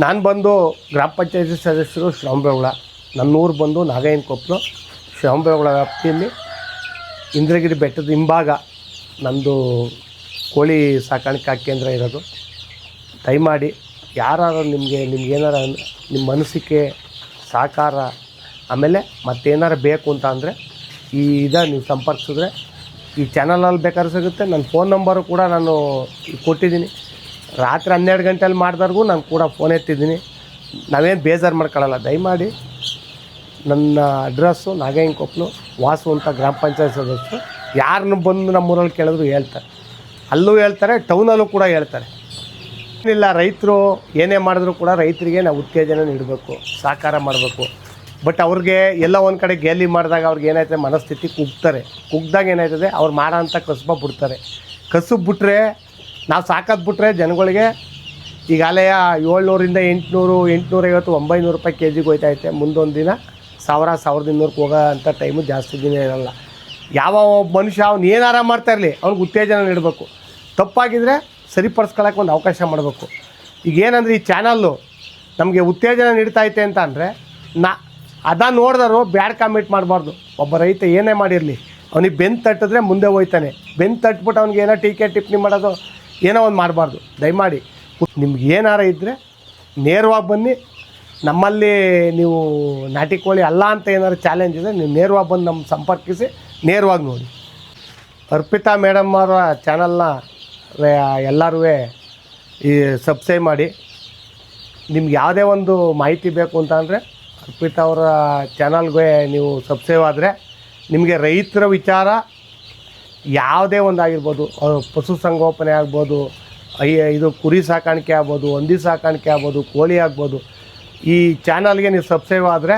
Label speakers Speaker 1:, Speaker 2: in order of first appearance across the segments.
Speaker 1: ನಾನು ಬಂದು ಗ್ರಾಮ ಪಂಚಾಯತಿ ಸದಸ್ಯರು ಶ್ರವಣಬೆಳಗೊಳ. ನನ್ನ ಊರು ಬಂದು ನಾಗಯ್ಯನಕೊಪ್ಪಲು. ಶ್ರವಣಬೆಳಗೊಳ ವ್ಯಾಪ್ತಿಯಲ್ಲಿ ಇಂದ್ರಗಿರಿ ಬೆಟ್ಟದ ಹಿಂಭಾಗ ನಂದು ಕೋಳಿ ಸಾಕಾಣಿಕಾ ಕೇಂದ್ರ ಇರೋದು. ದಯಮಾಡಿ ಯಾರು ನಿಮ್ಗೇನಾರ ನಿಮ್ಮ ಮನಸ್ಸಿಗೆ ಸಹಕಾರ ಆಮೇಲೆ ಮತ್ತೇನಾರು ಬೇಕು ಅಂತ ಅಂದರೆ ನೀವು ಸಂಪರ್ಕಿಸಿದ್ರೆ ಈ ಚಾನಲಲ್ಲಿ ಬೇಕಾದ್ರೆ ಸಿಗುತ್ತೆ. ನನ್ನ ಫೋನ್ ನಂಬರು ಕೂಡ ನಾನು ಕೊಟ್ಟಿದ್ದೀನಿ. ರಾತ್ರಿ 12 ಗಂಟೆಯಲ್ಲಿ ಮಾಡಿದವ್ರಿಗೂ ನಾನು ಕೂಡ ಫೋನ್ ಎತ್ತಿದ್ದೀನಿ. ನಾವೇನು ಬೇಜಾರು ಮಾಡ್ಕೊಳ್ಳಲ್ಲ. ದಯಮಾಡಿ ನನ್ನ ಅಡ್ರೆಸ್ಸು ನಾಗಯ್ಯನಕೊಪ್ಪಲು, ವಾಸು ಅಂತ ಗ್ರಾಮ ಪಂಚಾಯತ್ ಸದಸ್ಯರು. ಯಾರನ್ನು ಬಂದು ನಮ್ಮೂರಲ್ಲಿ ಕೇಳಿದ್ರು ಹೇಳ್ತಾರೆ, ಅಲ್ಲೂ ಹೇಳ್ತಾರೆ, ಟೌನಲ್ಲೂ ಕೂಡ ಹೇಳ್ತಾರೆ. ಏನಿಲ್ಲ, ರೈತರು ಏನೇ ಮಾಡಿದ್ರು ಕೂಡ ರೈತರಿಗೆ ನಾವು ಉತ್ತೇಜನ ನೀಡಬೇಕು, ಸಹಕಾರ ಮಾಡಬೇಕು. ಬಟ್ ಅವ್ರಿಗೆ ಎಲ್ಲ ಒಂದು ಕಡೆ ಗೇಲಿ ಮಾಡಿದಾಗ ಅವ್ರಿಗೆ ಏನಾಯ್ತದೆ, ಮನಸ್ಥಿತಿ ಕುಗ್ದಾಗ ಏನಾಯ್ತದೆ, ಅವ್ರು ಮಾಡೋ ಅಂಥ ಕಸಬ ಬಿಡ್ತಾರೆ. ಕಸಬು ಬಿಟ್ಟರೆ, ನಾವು ಸಾಕೋದು ಬಿಟ್ಟರೆ ಜನಗಳಿಗೆ ಈಗಾಲೇ 700ರಿಂದ 800, 850, 900 ರೂಪಾಯಿ ಕೆಜಿಗೆ ಹೋಯ್ತೈತೆ. ಮುಂದೊಂದು ದಿನ 1000, 1200 ಹೋಗೋ ಅಂಥ ಟೈಮು ಜಾಸ್ತಿ ದಿನ ಇರೋಲ್ಲ. ಯಾವ ಮನುಷ್ಯ ಅವ್ನು ಏನಾರ ಮಾಡ್ತಾಯಿರಲಿ, ಅವ್ನಿಗೆ ಉತ್ತೇಜನ ನೀಡಬೇಕು. ತಪ್ಪಾಗಿದ್ದರೆ ಸರಿಪಡಿಸ್ಕೊಳ್ಳೋಕೆ ಒಂದು ಅವಕಾಶ ಮಾಡಬೇಕು. ಈಗೇನಂದರೆ ಈ ಚಾನಲ್ಲು ನಮಗೆ ಉತ್ತೇಜನ ನೀಡ್ತೈತೆ ಅಂತ ಅಂದರೆ ನೋಡಿದ್ರು ಬ್ಯಾಡ್ ಕಾಮೆಂಟ್ ಮಾಡಬಾರ್ದು. ಒಬ್ಬ ರೈತ ಏನೇ ಮಾಡಿರಲಿ, ಅವ್ನಿಗೆ ಬೆನ್ನು ತಟ್ಟಿದ್ರೆ ಮುಂದೆ ಹೋಯ್ತಾನೆ. ಬೆನ್ನು ತಟ್ಬಿಟ್ಟು ಅವ್ನಿಗೆ ಏನೋ ಟೀಕೆ ಟಿಪ್ಪಣಿ ಮಾಡೋದು ಏನೋ ಒಂದು ಮಾಡಬಾರ್ದು. ದಯಮಾಡಿ ನಿಮ್ಗೆ ಏನಾರ ಇದ್ದರೆ ನೇರವಾಗಿ ಬನ್ನಿ. ನಮ್ಮಲ್ಲಿ ನೀವು ನಾಟಿ ಕೋಳಿ ಅಲ್ಲ ಅಂತ ಏನಾದ್ರು ಚಾಲೆಂಜ್ ಇದೆ, ನೀವು ನೇರವಾಗಿ ಬಂದು ನಮ್ಮ ಸಂಪರ್ಕಿಸಿ ನೇರವಾಗಿ ನೋಡಿ. ಅರ್ಪಿತಾ ಮೇಡಮ್ ಅವರ ಚಾನಲ್ನ ಎಲ್ಲರೂ ಈ ಸಬ್ಸ್ಕ್ರೈಬ್ ಮಾಡಿ. ನಿಮ್ಗೆ ಯಾವುದೇ ಒಂದು ಮಾಹಿತಿ ಬೇಕು ಅಂತ ಅಂದರೆ ಅರ್ಪಿತಾ ಅವರ ಚಾನಲ್ಗೆ ನೀವು ಸಬ್ಸ್ಕ್ರೈಬ್ ಆದರೆ ನಿಮಗೆ ರೈತರ ವಿಚಾರ ಯಾವುದೇ ಒಂದು ಆಗಿರ್ಬೋದು, ಪಶುಸಂಗೋಪನೆ ಆಗ್ಬೋದು, ಇದು ಕುರಿ ಸಾಕಾಣಿಕೆ ಆಗ್ಬೋದು, ಹಂದಿ ಸಾಕಾಣಿಕೆ ಆಗ್ಬೋದು, ಕೋಳಿ ಆಗ್ಬೋದು, ಈ ಚಾನಲ್ಗೆ ನೀವು ಸಬ್ಸ್ಕ್ರೈಬ್ ಆದರೆ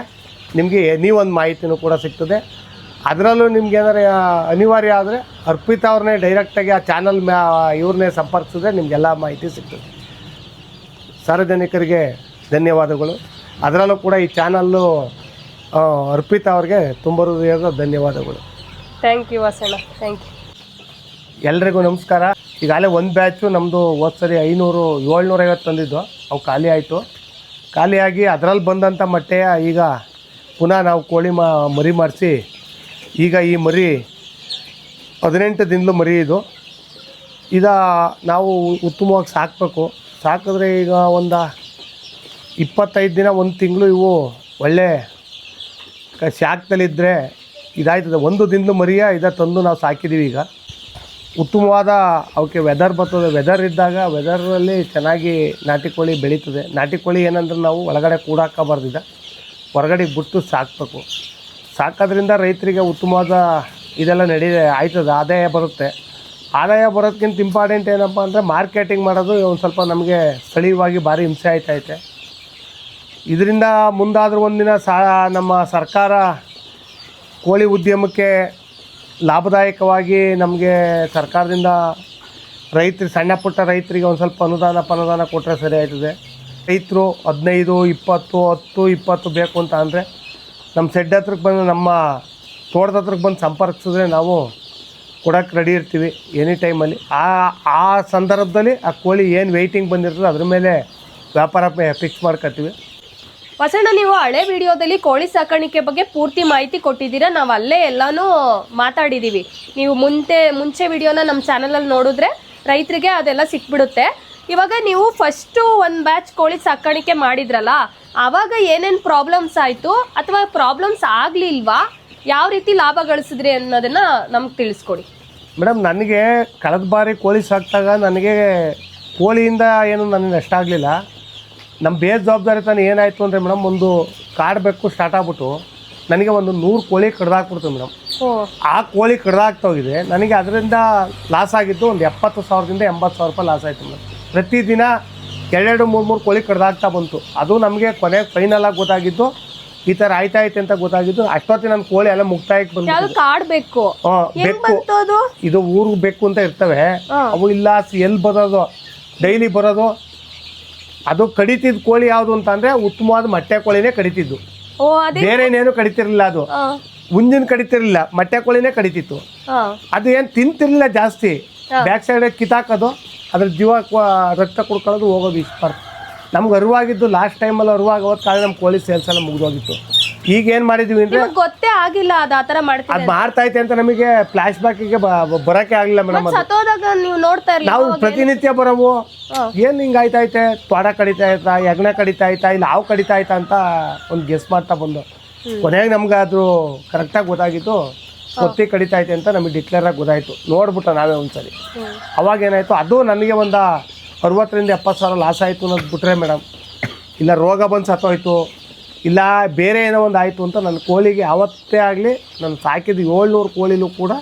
Speaker 1: ನಿಮಗೆ ನೀವೊಂದು ಮಾಹಿತಿನೂ ಕೂಡ ಸಿಗ್ತದೆ. ಅದರಲ್ಲೂ ನಿಮ್ಗೆ ಏನಾರು ಅನಿವಾರ್ಯ ಆದರೆ ಅರ್ಪಿತಾ ಅವ್ರನ್ನೇ ಡೈರೆಕ್ಟಾಗಿ ಆ ಚಾನಲ್ ಇವ್ರನ್ನೇ ಸಂಪರ್ಕಿಸಿದ್ರೆ ನಿಮಗೆಲ್ಲ ಮಾಹಿತಿ ಸಿಗ್ತದೆ. ಸಾರ್ವಜನಿಕರಿಗೆ ಧನ್ಯವಾದಗಳು. ಅದರಲ್ಲೂ ಕೂಡ ಈ ಚಾನಲ್ಲು ಅರ್ಪಿತಾ ಅವ್ರಿಗೆ ತುಂಬ ಹೃದಯದ ಧನ್ಯವಾದಗಳು.
Speaker 2: ಥ್ಯಾಂಕ್ ಯು ವಾಸಣ್ಣ, ಥ್ಯಾಂಕ್ ಯು.
Speaker 1: ಎಲ್ರಿಗೂ ನಮಸ್ಕಾರ. ಈಗಾಗಲೇ ಒಂದು ಬ್ಯಾಚು ನಮ್ಮದು ಹೋದ ಸರಿ 500, 750 ತಂದಿದ್ದು, ಅವು ಖಾಲಿ ಆಯಿತು. ಖಾಲಿಯಾಗಿ ಅದರಲ್ಲಿ ಬಂದಂಥ ಮೊಟ್ಟೆಯ ಈಗ ಪುನಃ ನಾವು ಕೋಳಿ ಮರಿ ಮಾಡಿಸಿ, ಈಗ ಈ ಮರಿ 18 ದಿನದ ಮರಿ ಇದು ನಾವು ಉತ್ತಮವಾಗಿ ಸಾಕಬೇಕು. ಸಾಕಿದ್ರೆ ಈಗ ಒಂದು 25 ದಿನ, 1 ತಿಂಗಳು ಇವು ಒಳ್ಳೆ ಶಾಖದಲ್ಲಿದ್ದರೆ ಇದಾಯ್ತದೆ. 1 ದಿನದ ಮರಿಯ ತಂದು ನಾವು ಸಾಕಿದ್ದೀವಿ. ಈಗ ಉತ್ತಮವಾದ ಅವಕ್ಕೆ ವೆದರ್ ಬರ್ತದೆ. ವೆದರ್ ಇದ್ದಾಗ ವೆದರಲ್ಲಿ ಚೆನ್ನಾಗಿ ನಾಟಿ ಕೋಳಿ ಬೆಳೀತದೆ. ನಾಟಿ ಕೋಳಿ ಏನಂದ್ರೆ ನಾವು ಒಳಗಡೆ ಕೂಡಾಕಬಾರ್ದಿದೆ, ಹೊರಗಡೆ ಬಿಟ್ಟು ಸಾಕಬೇಕು. ಸಾಕೋದ್ರಿಂದ ರೈತರಿಗೆ ಉತ್ತಮವಾದ ಇದೆಲ್ಲ ಆಯ್ತದೆ, ಆದಾಯ ಬರುತ್ತೆ. ಆದಾಯ ಬರೋದಕ್ಕಿಂತ ಇಂಪಾರ್ಟೆಂಟ್ ಏನಪ್ಪ ಅಂದರೆ ಮಾರ್ಕೆಟಿಂಗ್ ಮಾಡೋದು ಒಂದು ಸ್ವಲ್ಪ ನಮಗೆ ಸ್ಥಳೀಯವಾಗಿ ಭಾರಿ ಹಿಂಸೆ ಆಯ್ತೈತೆ. ಇದರಿಂದ ಮುಂದಾದರೂ ಒಂದಿನ ನಮ್ಮ ಸರ್ಕಾರ ಕೋಳಿ ಉದ್ಯಮಕ್ಕೆ ಲಾಭದಾಯಕವಾಗಿ ನಮಗೆ ಸರ್ಕಾರದಿಂದ ಸಣ್ಣ ಪುಟ್ಟ ರೈತರಿಗೆ ಒಂದು ಸ್ವಲ್ಪ ಅನುದಾನ ಕೊಟ್ಟರೆ ಸರಿ ಆಯ್ತದೆ. ರೈತರು 15, 20, 10, 20 ಬೇಕು ಅಂತ ಅಂದರೆ ನಮ್ಮ ಶೆಡ್ ಹತ್ರಕ್ಕೆ ಬಂದು, ನಮ್ಮ ತೋಟದ ಹತ್ರಕ್ಕೆ ಬಂದು ಸಂಪರ್ಕಿಸಿದ್ರೆ ನಾವು ಕೊಡೋಕ್ಕೆ ರೆಡಿ ಇರ್ತೀವಿ ಎನಿ ಟೈಮಲ್ಲಿ. ಆ ಸಂದರ್ಭದಲ್ಲಿ ಆ ಕೋಳಿ ಏನು ವೆಯ್ಟಿಂಗ್ ಬಂದಿರ್ತದೆ ಅದ್ರ ಮೇಲೆ ವ್ಯಾಪಾರ ಫಿಕ್ಸ್ ಮಾಡ್ಕೊತೀವಿ.
Speaker 2: ವಾಸಣ್ಣ, ನೀವು ಹಳೆ ವಿಡಿಯೋದಲ್ಲಿ ಕೋಳಿ ಸಾಕಾಣಿಕೆ ಬಗ್ಗೆ ಪೂರ್ತಿ ಮಾಹಿತಿ ಕೊಟ್ಟಿದ್ದೀರಾ. ನಾವು ಅಲ್ಲೇ ಎಲ್ಲಾನು ಮಾತಾಡಿದ್ದೀವಿ. ನೀವು ಮುಂಚೆ ವಿಡಿಯೋನ ನಮ್ಮ ಚಾನಲಲ್ಲಿ ನೋಡಿದ್ರೆ ರೈತರಿಗೆ ಅದೆಲ್ಲ ಸಿಕ್ಬಿಡುತ್ತೆ. ಇವಾಗ ನೀವು ಫಸ್ಟು ಒಂದು ಬ್ಯಾಚ್ ಕೋಳಿ ಸಾಕಾಣಿಕೆ ಮಾಡಿದ್ರಲ್ಲ, ಆವಾಗ ಏನೇನು ಪ್ರಾಬ್ಲಮ್ಸ್ ಆಯಿತು ಅಥವಾ ಪ್ರಾಬ್ಲಮ್ಸ್ ಆಗಲಿಲ್ವಾ, ಯಾವ ರೀತಿ ಲಾಭ ಗಳಿಸಿದ್ರಿ ಅನ್ನೋದನ್ನು ನಮ್ಗೆ ತಿಳಿಸ್ಕೊಡಿ.
Speaker 1: ಮೇಡಮ್, ನನಗೆ ಕಳೆದ ಬಾರಿ ಕೋಳಿ ಸಾಕಿದಾಗ ನನಗೆ ಕೋಳಿಯಿಂದ ಏನು ನನಗೆ ನಷ್ಟ ಆಗಲಿಲ್ಲ. ನಮ್ಮ ಬೇಜವಾಬ್ದಾರಿ ತಾನು ಏನಾಯಿತು ಅಂದರೆ ಮೇಡಮ್, ಒಂದು ಕಾಡಬೇಕು ಸ್ಟಾರ್ಟ್ ಆಗ್ಬಿಟ್ಟು ನನಗೆ ಒಂದು 100 ಕೋಳಿ ಕಡ್ದಾಕ್ಬಿಡ್ತು ಮೇಡಮ್. ಆ ಕೋಳಿ ಕಡ್ದಾಗ್ತೋಗಿದೆ. ನನಗೆ ಅದರಿಂದ ಲಾಸ್ ಆಗಿದ್ದು ಒಂದು 70,000ದಿಂದ 80,000 ರೂಪಾಯಿ ಲಾಸ್ ಆಯಿತು ಮೇಡಮ್. ಪ್ರತಿದಿನ 2, 3 ಕೋಳಿ ಕಡ್ದಾಗ್ತಾ ಬಂತು. ಅದು ನಮಗೆ ಕೊನೆಗೆ ಫೈನಲಾಗಿ ಗೊತ್ತಾಗಿದ್ದು ಈ ಥರ ಆಯ್ತಾಯ್ತು ಅಂತ ಗೊತ್ತಾಗಿದ್ದು. ಅಷ್ಟೊತ್ತಿಗೆ ನನ್ನ ಕೋಳಿ ಎಲ್ಲ ಮುಕ್ತಾಯಕ್ಕೆ ಬಂದು
Speaker 2: ಬೇಕು
Speaker 1: ಇದು ಊರಿಗೆ ಬೇಕು ಅಂತ ಇರ್ತವೆ ಅವು. ಇಲ್ಲ ಎಲ್ಲಿ ಬರೋದು, ಡೈಲಿ ಬರೋದು. ಅದು ಕಡಿತಿದ್ದು ಕೋಳಿ ಯಾವುದು ಅಂತ ಅಂದರೆ ಉತ್ತಮವಾದ ಮೊಟ್ಟೆ ಕೋಳಿನೇ ಕಡಿತಿದ್ದು, ಬೇರೆ ಏನೇನು ಕಡಿತಿರ್ಲಿಲ್ಲ. ಅದು ಹುಂಜಿನ ಕಡಿತಿರ್ಲಿಲ್ಲ, ಮೊಟ್ಟೆ ಕೋಳಿನೇ ಕಡಿತಿತ್ತು. ಅದು ಏನು ತಿಂತಿರ್ಲಿಲ್ಲ ಜಾಸ್ತಿ. ಬ್ಯಾಕ್ ಸೈಡ್ ಕಿತ್ತಾಕೋದು, ಅದ್ರ ಜೀವ ರಕ್ತ ಕುಡ್ಕೊಳ್ಳೋದು, ಹೋಗೋದು ಇಷ್ಟು ನಮ್ಗೆ ಅರಿವಾಗಿದ್ದು ಲಾಸ್ಟ್ ಟೈಮಲ್ಲಿ ಅರಿವಾಗೋದ್ ಕಾರಣ ನಮ್ಮ ಕೋಳಿ ಸೇಲ್ಸ್ ಎಲ್ಲ ಮುಗಿದೋಗಿತ್ತು. ಈಗ ಏನು ಮಾಡಿದ್ವಿ ಅಂದರೆ
Speaker 2: ನಿಮಗೆ ಗೊತ್ತೇ ಆಗಿಲ್ಲ ಅದು ಆ ಥರ ಮಾಡ್ತೀವಿ
Speaker 1: ಅದು ಮಾಡ್ತಾ ಐತೆ ಅಂತ ನಮಗೆ ಫ್ಲಾಶ್ ಬ್ಯಾಕಿಗೆ ಬರೋಕ್ಕೆ ಆಗಲಿಲ್ಲ ಮೇಡಮ್.
Speaker 2: ಸತ್ತೋದಾಗ ನೀವು ನೋಡ್ತಾ ಇರಲಿಲ್ಲ.
Speaker 1: ನಾವು ಪ್ರತಿನಿತ್ಯ ಬರೋವು ಏನು ಹಿಂಗೆ ಆಯ್ತೈತೆ, ತ್ವಾಡ ಕಡಿತಾ ಆಯ್ತಾ, ಯಜ್ಞ ಕಡಿತಾ ಆಯ್ತಾ, ಇಲ್ಲ ಹಾವು ಕಡಿತಾ ಆಯ್ತಾ ಅಂತ ಒಂದು ಗೆಸ್ ಮಾಡ್ತಾ ಬಂದು ಕೊನೆಗೆ ನಮ್ಗೆ ಅದು ಕರೆಕ್ಟಾಗಿ ಗೊತ್ತಾಗಿತ್ತು. ಕೊತ್ತಿ ಕಡಿತಾ ಐತೆ ಅಂತ ನಮಗೆ ಡಿಕ್ಲೇರ್ ಆಗಿ ಗೊತ್ತಾಯ್ತು. ನೋಡ್ಬಿಟ್ಟು ನಾವೇ ಒಂದ್ಸರಿ ಅವಾಗ ಏನಾಯಿತು, ಅದು ನನಗೆ ಒಂದು 60,000-70,000 ಲಾಸ್ ಆಯಿತು ಅನ್ನೋದು ಬಿಟ್ರೆ ಮೇಡಮ್, ಇಲ್ಲ ರೋಗ ಬಂದು ಸತ್ತೋಯ್ತು, ಇಲ್ಲ ಬೇರೆ ಏನೋ ಒಂದು ಆಯಿತು ಅಂತ ನನ್ನ ಕೋಳಿಗೆ ಯಾವತ್ತೇ ಆಗಲಿ ನಾನು ಸಾಕಿದ್ದು 700 ಕೋಳಿಲೂ ಕೂಡ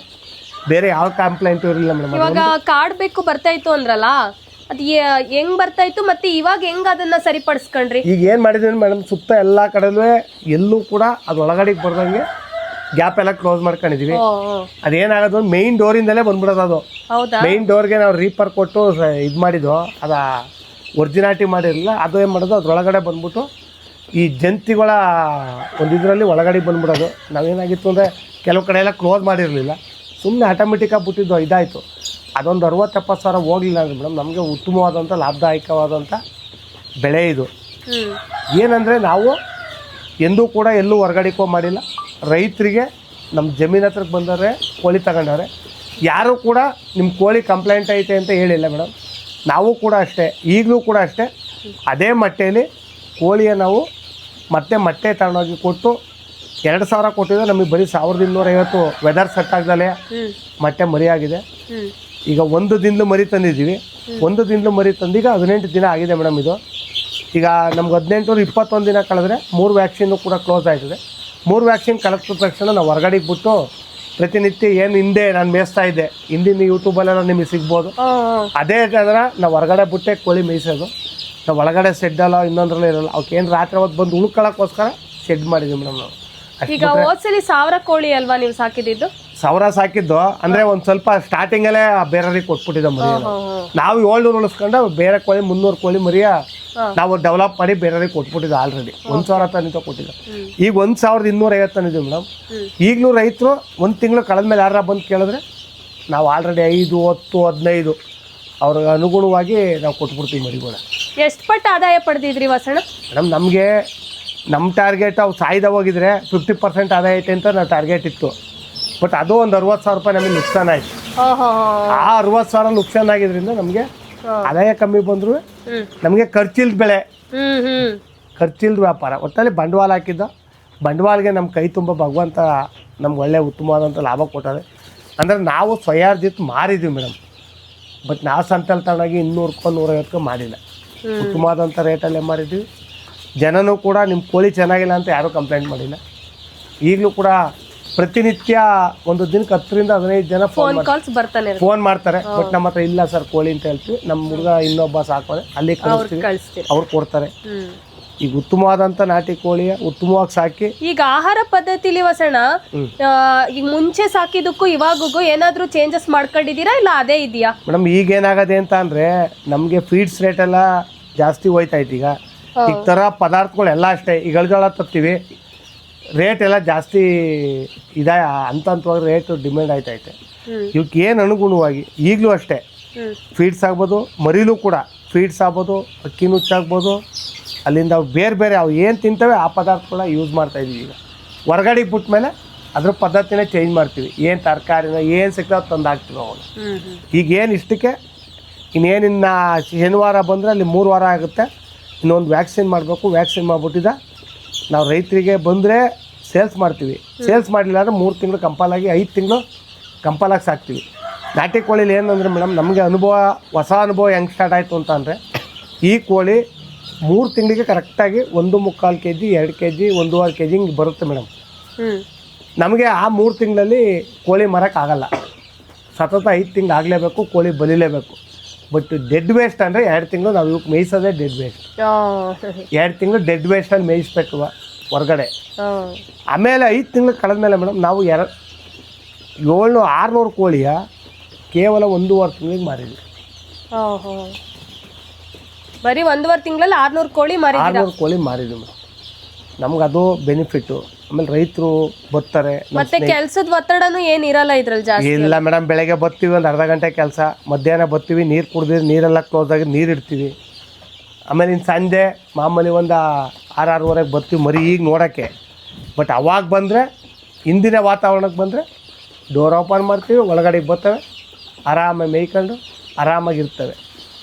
Speaker 1: ಬೇರೆ ಯಾವ ಕಂಪ್ಲೇಂಟು ಇರಲಿಲ್ಲ ಮೇಡಮ್.
Speaker 2: ಇವಾಗ ಕಾಡ್ಬೇಕು ಬರ್ತಾ ಇತ್ತು ಅಂದ್ರಲ್ಲ, ಅದು ಹೆಂಗ್ ಬರ್ತಾ ಇತ್ತು ಮತ್ತೆ ಇವಾಗ ಹೆಂಗ್ ಅದನ್ನ ಸರಿಪಡಿಸ್ಕೊಂಡ್ರಿ?
Speaker 1: ಈಗ ಏನು ಮಾಡಿದ್ವಿ ಮೇಡಮ್, ಸುತ್ತ ಎಲ್ಲ ಕಡೆಲೂ ಎಲ್ಲೂ ಕೂಡ ಅದು ಒಳಗಡೆಗೆ ಬರ್ದಂಗೆ ಗ್ಯಾಪ್ ಎಲ್ಲ ಕ್ಲೋಸ್ ಮಾಡ್ಕೊಂಡಿದೀವಿ. ಅದೇನಾಗೋದು ಮೇಯ್ನ್ ಡೋರಿಂದಲೇ ಬಂದ್ಬಿಡೋದು. ಅದು
Speaker 2: ಹೌದಾ?
Speaker 1: ಮೇಯ್ನ್ ಡೋರ್ಗೆ ನಾವು ರೀಪರ್ ಕೊಟ್ಟು ಇದು ಮಾಡಿದ್ದು, ಅದ ಒರಿಜಿನಾಲಿಟಿ ಮಾಡಿರಲಿಲ್ಲ. ಅದು ಏನು ಮಾಡೋದು, ಅದ್ರೊಳಗಡೆ ಬಂದ್ಬಿಟ್ಟು ಈ ಜಂತಿಗಳ ಒಂದು ಇದರಲ್ಲಿ ಒಳಗಡೆ ಬಂದ್ಬಿಡೋದು. ನಾವೇನಾಗಿತ್ತು ಅಂದರೆ ಕೆಲವು ಕಡೆ ಎಲ್ಲ ಕ್ಲೋಸ್ ಮಾಡಿರಲಿಲ್ಲ, ಸುಮ್ಮನೆ ಆಟೋಮೆಟಿಕ್ಕಾಗಿ ಬಿಟ್ಟಿದ್ದು ಇದಾಯಿತು. ಅದೊಂದು 60,000-70,000 ಹೋಗಲಿಲ್ಲ ಅಂದರೆ ಮೇಡಮ್ ನಮಗೆ ಉತ್ತಮವಾದಂಥ ಲಾಭದಾಯಕವಾದಂಥ ಬೆಳೆ ಇದು. ಏನಂದರೆ ನಾವು ಎಂದೂ ಕೂಡ ಎಲ್ಲೂ ಹೊರಗಡೆಕೋ ಮಾಡಿಲ್ಲ. ರೈತರಿಗೆ ನಮ್ಮ ಜಮೀನು ಹತ್ರಕ್ಕೆ ಬಂದವ್ರೆ ಕೋಳಿ ತಗೊಂಡವ್ರೆ, ಯಾರೂ ಕೂಡ ನಿಮ್ಮ ಕೋಳಿ ಕಂಪ್ಲೇಂಟ್ ಐತೆ ಅಂತ ಹೇಳಿಲ್ಲ ಮೇಡಮ್. ನಾವು ಕೂಡ ಅಷ್ಟೇ, ಈಗಲೂ ಕೂಡ ಅಷ್ಟೇ ಅದೇ ಮಟ್ಟೆಯಲ್ಲಿ ಕೋಳಿಯ ನಾವು ಮತ್ತೆ ಮೊಟ್ಟೆ ತಗೊಂಡೋಗಿ ಕೊಟ್ಟು 2,000 ಕೊಟ್ಟಿದ್ರೆ ನಮಗೆ ಬರೀ 1,250 ವೆದರ್ ಸೆಟ್ ಆಗ್ದಲೇ ಮೊಟ್ಟೆ ಮರಿ ಆಗಿದೆ. ಈಗ 1 ದಿನದ ಮರಿ ತಂದಿದ್ದೀವಿ. 1 ದಿನದ ಮರಿ ತಂದೀಗ 18 ದಿನ ಆಗಿದೆ ಮೇಡಮ್. ಇದು ಈಗ ನಮ್ಗೆ 18-21 ದಿನ ಕಳೆದ್ರೆ 3 ವ್ಯಾಕ್ಸಿನ್ನು ಕೂಡ ಕ್ಲೋಸ್ ಆಯ್ತದೆ. 3 ವ್ಯಾಕ್ಸಿನ್ ಕಳೆದ ತಕ್ಷಣ ನಾವು ಹೊರಗಡೆಗೆ ಬಿಟ್ಟು ಪ್ರತಿನಿತ್ಯ ಏನು ಹಿಂದೆ ನಾನು ಮೇಯಿಸ್ತಾ ಇದ್ದೆ, ಹಿಂದಿನ ಯೂಟ್ಯೂಬಲ್ಲೆಲ್ಲ ನಿಮಗೆ ಸಿಗ್ಬೋದು, ಅದೇ ಥರ ನಾವು ಹೊರಗಡೆ ಬಿಟ್ಟೆ ಕೋಳಿ ಮೇಯಿಸೋದು. ನಾವು ಒಳಗಡೆ ಸೆಡ್ಡಲ್ಲ ಇನ್ನೊಂದ್ರಲ್ಲ ಇರೋಲ್ಲ. ಅವಕ್ಕೇನು ರಾತ್ರಿ ಹೊತ್ತು ಬಂದು ಉಳ್ಕೊಳ್ಳೋಕ್ಕೋಸ್ಕರ ಶೆಡ್ ಮಾಡಿದ್ವಿ ಮೇಡಮ್ ನಾವು.
Speaker 2: ಈಗ ಹೋದ್ಸಲಿ 1000 ಕೋಳಿ ಅಲ್ವಾ ನೀವು ಸಾಕಿದ್ದು?
Speaker 1: 1000 ಸಾಕಿದ್ದು ಅಂದರೆ ಒಂದು ಸ್ವಲ್ಪ ಸ್ಟಾರ್ಟಿಂಗಲ್ಲೇ ಬೇರೆಯವ್ರಿಗೆ ಕೊಟ್ಬಿಟ್ಟಿದ್ದೆ ಮರಿ. ನಾವು 700 ಉಳಿಸ್ಕೊಂಡು ಬೇರೆ ಕೋಳಿ 300 ಕೋಳಿ ಮರಿಯ ನಾವು ಡೆವಲಪ್ ಮಾಡಿ ಬೇರೆಯವ್ರಿಗೆ ಕೊಟ್ಬಿಟ್ಟಿದ್ದೆ. ಆಲ್ರೆಡಿ 1,000 ತನಿತ ಕೊಟ್ಟಿದ್ದೆ. ಈಗ 1,250 ತಂದಿದ್ದೀವಿ ಮೇಡಮ್. ಈಗಲೂ ರೈತರು 1 ತಿಂಗಳು ಕಳೆದ್ಮೇಲೆ ಯಾರ ಬಂದು ಕೇಳಿದ್ರೆ ನಾವು ಆಲ್ರೆಡಿ 5, 10, 15 ಅವ್ರಿಗೆ ಅನುಗುಣವಾಗಿ ನಾವು ಕೊಟ್ಬಿಡ್ತೀವಿ ಮರಿಗಳ.
Speaker 2: ಎಷ್ಟು ಪಟ್ಟು ಆದಾಯ ಪಡೆದಿದ್ರಿ ವಸಣ್ಣ? ಮೇಡಮ್
Speaker 1: ನಮಗೆ ನಮ್ಮ ಟಾರ್ಗೆಟ್ ಅವು ಸಾಯ್ದ ಹೋಗಿದ್ರೆ 50% ಆದಾಯ ಐತೆ ಅಂತ ನಾವು ಟಾರ್ಗೆಟ್ ಇತ್ತು. ಬಟ್ ಅದು ಒಂದು 60,000 ರೂಪಾಯಿ ನಮಗೆ ನುಕ್ಸಾನ ಆಯ್ತು. ಆ 60,000 ನುಕ್ಸಾನ ಆಗಿದ್ರಿಂದ ನಮಗೆ ಆದಾಯ ಕಮ್ಮಿ ಬಂದ್ರು ನಮಗೆ ಖರ್ಚಿಲ್ದ ಬೆಳೆ, ಖರ್ಚಿಲ್ದ ವ್ಯಾಪಾರ. ಒಟ್ಟಲ್ಲಿ ಬಂಡವಾಳ ಹಾಕಿದ್ದ ಬಂಡವಾಳಗೆ ನಮ್ಮ ಕೈ ತುಂಬ ಭಗವಂತ ನಮ್ಗೆ ಒಳ್ಳೆ ಉತ್ತಮವಾದಂಥ ಲಾಭ ಕೊಟ್ಟದೆ. ಅಂದರೆ ನಾವು ಸ್ವಯಾರ್ಜಿತ್ ಮಾರಿದ್ವಿ ಮೇಡಮ್. ಬಟ್ ನಾವು ಸಂತೆಲ್ ತಗೊಂಡಾಗಿ 200-150 ಮಾಡಿಲ್ಲ. ಉತ್ತಮವಾದಂಥ ರೇಟಲ್ಲೇ ಮಾರಿದ್ವಿ. ಜನನೂ ಕೂಡ ನಿಮ್ಮ ಕೋಳಿ ಚೆನ್ನಾಗಿಲ್ಲ ಅಂತ ಯಾರೂ ಕಂಪ್ಲೇಂಟ್ ಮಾಡಿಲ್ಲ. ಈಗಲೂ ಕೂಡ ಪ್ರತಿನಿತ್ಯ ಒಂದು ದಿನಕ್ಕೆ 10-15 ಜನ ಫೋನ್ ಮಾಡ್ತಾರೆ. ಬಟ್ ನಮ್ಮ ಹತ್ರ ಇಲ್ಲ ಸರ್ ಕೋಳಿ ಅಂತ ಹೇಳ್ತೀವಿ. ನಮ್ಮ ಹುಡುಗ ಇನ್ನೊಬ್ಬ ಸಾಕೋರೆ ಅಲ್ಲಿ ಕಳಿಸ್ತೀವಿ, ಅವ್ರು ಕೊಡ್ತಾರೆ. ಈಗ ಉತ್ತಮವಾದಂಥ ನಾಟಿ ಕೋಳಿಯ ಉತ್ತಮವಾಗಿ ಸಾಕಿ.
Speaker 2: ಈಗ ಆಹಾರ ಪದ್ಧತಿಲಿ ವಸಣ್ಣ, ಈಗ ಮುಂಚೆ ಸಾಕಿದಕ್ಕೂ ಇವಾಗೂ ಏನಾದರೂ ಚೇಂಜಸ್ ಮಾಡ್ಕೊಂಡಿದ್ದೀರಾ ಇಲ್ಲ ಅದೇ ಇದೆಯಾ
Speaker 1: ಮೇಡಮ್? ಈಗ ಏನಾಗದೆ ಅಂತ ಅಂದರೆ ನಮಗೆ ಫೀಡ್ಸ್ ರೇಟ್ ಎಲ್ಲ ಜಾಸ್ತಿ ಹೋಯ್ತಾಯ್ತು. ಈಗ ಥರ ಪದಾರ್ಥಗಳೆಲ್ಲ ಅಷ್ಟೇ. ಈಗ ಅಳ್ಜೋಳ ತರ್ತೀವಿ, ರೇಟ್ ಎಲ್ಲ ಜಾಸ್ತಿ ಇದೆ, ಹಂತವಾಗಿ ರೇಟ್ ಡಿಮ್ಯಾಂಡ್ ಆಯ್ತೈತೆ. ಇವಕ್ಕೆ ಏನು ಅನುಗುಣವಾಗಿ ಈಗಲೂ ಅಷ್ಟೇ ಫೀಡ್ಸ್ ಆಗ್ಬೋದು, ಮರಿಲೂ ಕೂಡ ಫೀಡ್ಸ್ ಆಗ್ಬೋದು, ಅಕ್ಕಿ ನುಚ್ಚಾಗ್ಬೋದು, ಅಲ್ಲಿಂದ ಅವು ಬೇರೆ ಅವು ಏನು ತಿಂತವೆ ಆ ಪದಾರ್ಥಗಳನ್ನ ಯೂಸ್ ಮಾಡ್ತಾಯಿದ್ದೀವಿ. ಈಗ ಹೊರಗಡೆಗೆ ಬಿಟ್ಟ ಮೇಲೆ ಅದ್ರ ಪದ್ಧತಿನೇ ಚೇಂಜ್ ಮಾಡ್ತೀವಿ. ಏನು ತರಕಾರಿನ ಏನು ಸಿಗ್ತಾವೆ ತಂದು ಹಾಕ್ತೀವಿ ಅವಾಗ. ಈಗ ಏನು ಇಷ್ಟಕ್ಕೆ ಇನ್ನೇನಿನ್ನ ಶನಿವಾರ ಬಂದರೆ ಅಲ್ಲಿ 3 ವಾರ ಆಗುತ್ತೆ. ಇನ್ನೊಂದು ವ್ಯಾಕ್ಸಿನ್ ಮಾಡಬೇಕು. ವ್ಯಾಕ್ಸಿನ್ ಮಾಡಿಬಿಟ್ಟಿದ್ದ ನಾವು ರೈತರಿಗೆ ಬಂದರೆ ಸೇಲ್ಸ್ ಮಾಡ್ತೀವಿ. ಸೇಲ್ಸ್ ಮಾಡಲಿಲ್ಲ ಅಂದರೆ 3 ತಿಂಗಳು ಕಂಪಲ್ಲಾಗಿ 5 ತಿಂಗಳು ಕಂಪಲ್ಲಾಗಿ ಸಾಕ್ತೀವಿ. ನಾಟಿ ಕೋಳಿಲಿ ಏನಂದರೆ ಮೇಡಮ್ ನಮಗೆ ಹೊಸ ಅನುಭವ ಹೆಂಗೆ ಸ್ಟಾರ್ಟ್ ಆಯಿತು ಅಂತ ಅಂದರೆ, ಈ ಕೋಳಿ 3 ತಿಂಗಳಿಗೆ ಕರೆಕ್ಟಾಗಿ 1.25 kg, 2 kg, 1.5 kg ಹಿಂಗೆ ಬರುತ್ತೆ ಮೇಡಮ್. ನಮಗೆ ಆ 3 ತಿಂಗಳಲ್ಲಿ ಕೋಳಿ ಮರಕ್ಕಾಗಲ್ಲ. ಸತತ 5 ತಿಂಗಳು ಆಗಲೇಬೇಕು, ಕೋಳಿ ಬಲಿಲೇಬೇಕು. ಬಟ್ ಡೆಡ್ ವೇಸ್ಟ್ ಅಂದರೆ 2 ತಿಂಗಳು ನಾವು ಇವಕ್ಕೆ ಮೇಯಿಸೋದೇ ಡೆಡ್ ವೇಸ್ಟ್. 2 ತಿಂಗಳು ಡೆಡ್ ವೇಸ್ಟಲ್ಲಿ ಮೇಯಿಸ್ಬೇಕು ಹೊರಗಡೆ. ಆಮೇಲೆ 5 ತಿಂಗಳು ಕಳೆದ್ಮೇಲೆ ಮೇಡಮ್ ನಾವು 700-600 ಕೋಳಿಯ ಕೇವಲ 1.5 ತಿಂಗಳಿಗೆ ಮಾರಿದ್ವಿ.
Speaker 2: ಬರೀ 1.5 ತಿಂಗಳಲ್ಲಿ 600 ಕೋಳಿ ಮಾರಿದ್ವಿ.
Speaker 1: 600 ಕೋಳಿ ಮಾರಿದ್ವಿ ಮೇಡಮ್. ನಮ್ಗೆ ಅದು ಬೆನಿಫಿಟ್ಟು. ಆಮೇಲೆ ರೈತರು ಬರ್ತಾರೆ.
Speaker 2: ಮತ್ತೆ ಕೆಲಸದ ಒತ್ತಡನೂ ಏನಿರಲ್ಲ ಇದ್ರಲ್ಲಿ ಜಾಸ್ತಿ.
Speaker 1: ಇಲ್ಲ ಮೇಡಮ್, ಬೆಳಗ್ಗೆ ಬರ್ತೀವಿ, ಒಂದು ಅರ್ಧ ಗಂಟೆ ಕೆಲಸ, ಮಧ್ಯಾಹ್ನ ಬರ್ತೀವಿ, ನೀರು ಕುಡಿದ್ರೆ ನೀರೆಲ್ಲ ಕ್ಲೋಸ್ ಆಗಿ ನೀರು ಇಡ್ತೀವಿ. ಆಮೇಲೆ ಇನ್ನು ಸಂಜೆ ಮಾಮೂಲಿ ಒಂದು 6-6:30 ಬರ್ತೀವಿ ಮರಿ ಈಗ ನೋಡೋಕ್ಕೆ. ಬಟ್ ಅವಾಗ ಬಂದರೆ ಹಿಂದಿನ ವಾತಾವರಣಕ್ಕೆ ಬಂದರೆ ಡೋರ್ ಓಪನ್ ಮಾಡ್ತೀವಿ, ಒಳಗಡೆಗೆ ಬರ್ತವೆ, ಆರಾಮಾಗಿ ಮೇಯ್ಕೊಂಡು ಆರಾಮಾಗಿರ್ತವೆ.